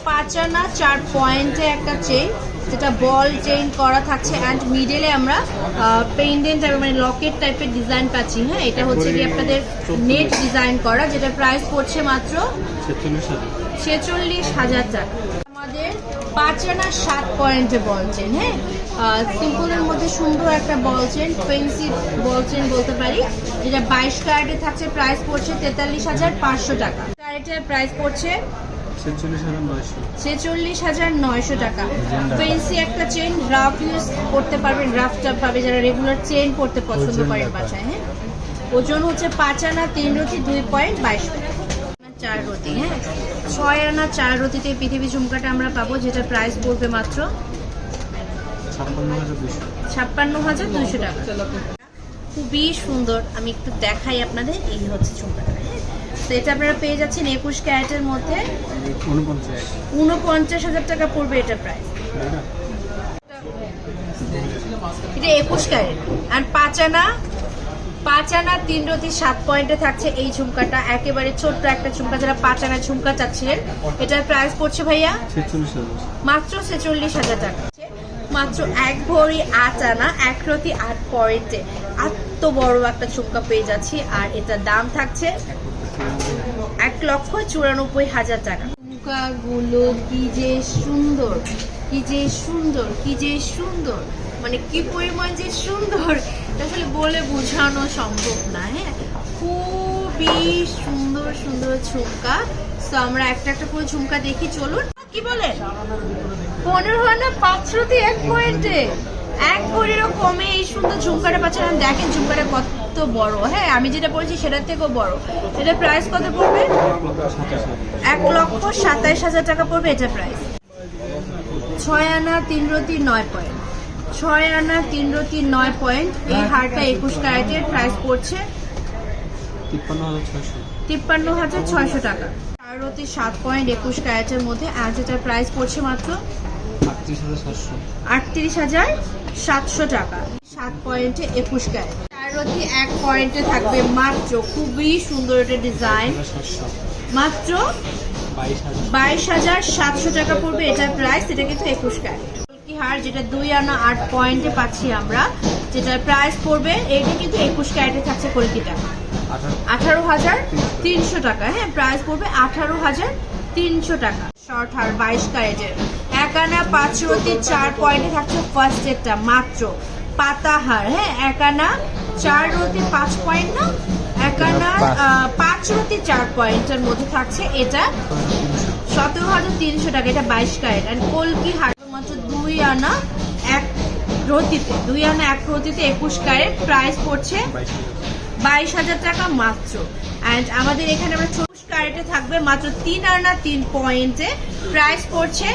5 আনা 4 পয়েন্টে একটা চেইন, যেটা বল চেইন করা থাকছে অ্যান্ড মিডলে আমরা পেন্ডেন্ট টাইপের মানে লকেট টাইপের ডিজাইন পাচ্ছি। হ্যাঁ, এটা হচ্ছে কি আপনাদের নেট ডিজাইন করা, যেটা প্রাইস পড়ছে মাত্র 46,000 টাকা। আমাদের 5 আনা 7 পয়েন্টে বল চেন। হ্যাঁ, সিম্পলের মধ্যে সুন্দর একটা বল চেন, ফেন্সি বল চেন বলতে পারি, যেটা 22 ক্যারেটে থাকছে। প্রাইস পড়ছে 43,500 টাকা। ক্যারেটের প্রাইস পড়ছে 46,900 টাকা। ফেন্সি একটা চেন, রাফ ইউজ করতে পারবেন, রাফ টাপ পাবে যারা রেগুলার চেন পড়তে পছন্দ করেন বাসায়। হ্যাঁ, ওজন হচ্ছে 5 আনা 3 রতি 2.22 4 রতি। হ্যাঁ, 6 আনা 4 রতিতে পৃথিবী ঝুমকাটা আমরা পাবো, যেটা প্রাইস পড়বে মাত্র 56,200 টাকা। খুবই সুন্দর, আমি একটু দেখাই আপনাদের। এই হচ্ছে ঝুমকাটা। তো এটা আপনারা পেয়ে যাচ্ছেন 21 ক্যারেটের মধ্যে, 49,000 টাকা পড়বে এটা প্রাইস। এটা 21 ক্যারেট আর 5 আনা 3 রতি 7 পয়েন্টে থাকছে এই ঝুমকাটা। একেবারে ছোট্ট একটা ঝুমকা, যারা 5 আনা ঝুমকা চাচ্ছিলেন, এটার প্রাইস পড়ছে ভাইয়া মাত্র 46,000 টাকা। মাত্র 1 ভরি 8 আনা 1 রতি 8 পয়েন্টে এত বড় একটা ঝুমকা পেয়ে যাচ্ছি, আর এটার দাম থাকছে 1,94,000 টাকা। ঝুমকাগুলো কি যে সুন্দর, কি যে সুন্দর, কি যে সুন্দর, মানে কি পরিমাণ যে সুন্দর আসলে বলে বোঝানো সম্ভব না। হ্যাঁ, খুবই সুন্দর সুন্দর ঝুমকা। তো আমরা একটা একটা করে ঝুমকা দেখি, চলুন। কি বলেন 15 আনা 5 রতি 1 পয়েন্টে 1 ভরিরও কমে এই সুন্দর ঝুমকাটা পাচ্ছেন। দেখেন ঝুমকাটা কত বড়। হ্যাঁ, আমি যেটা পড়েছি সেটার থেকেও বড়। এটা প্রাইস কত পড়বে? 1,27,000 টাকা পড়বে এটা প্রাইস। 6 আনা 3 রতি 9 পয়েন্ট, 6 আনা 3 রতি 9 পয়েন্ট। এই হারটা 21 ক্যারেটের, প্রাইস পড়ছে 53,600 টাকা। 4 রতি 7 পয়েন্ট 21 ক্যারেটের মধ্যে, আজ এটার প্রাইস পড়ছে মাত্র 38,700 টাকা। 7 পয়েন্টে 21 ক্যারেট। 4 রতি 1 পয়েন্টে থাকবে মাত্র, খুবই সুন্দর একটা ডিজাইন, মাত্র 22,700 টাকা পড়বে এটার প্রাইস। এটা কিন্তু 21 ক্যারেট হার, যেটা 2 আনা 8 পয়েন্টে পাচ্ছি আমরা, যেটার প্রাইস পড়বে, এটা কিন্তু 21 ক্যারেটে থাকছে কলকিটা 18,300 টাকা। হ্যাঁ, প্রাইস পড়বে 18,300 টাকা। শর্ট হার 22 ক্যারেটের 1 আনা 5 রতি 4 পয়েন্টে থাকছে ফার্স্ট এরটা মাত্র। পাতা হার, হ্যাঁ, 1 আনা 4 রতি 5 পয়েন্ট না, 1 আনা 5 রতি 4 পয়েন্টের মধ্যে থাকছে এটা 17,300 টাকা। এটা 22 ক্যারেট। অ্যান্ড কলকি হার মাত্র 2 আনা 1 রতিতে, 2 আনা 1 রতিতে 21 ক্যারেট, প্রাইস পড়ছে 22,000 টাকা মাত্র। অ্যান্ড আমাদের এখানে আমরা 24 ক্যারেটে থাকবে মাত্র 3 আনা 3 পয়েন্টে, প্রাইস পড়ছে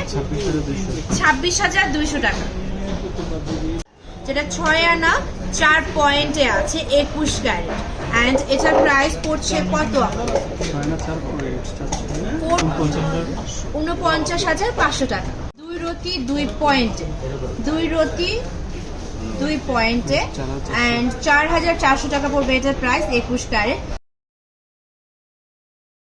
26,200 টাকা। যেটা 6 আনা 4 পয়েন্টে আছে 21 ক্যারেট, অ্যান্ড এটার প্রাইস পড়ছে কত? 49,500 টাকা। 2 রতি 2 পয়েন্টে, 2 রতি 2 পয়েন্টে, অ্যান্ড 4,400 টাকা পড়বে এটার প্রাইস 21 ক্যারেট।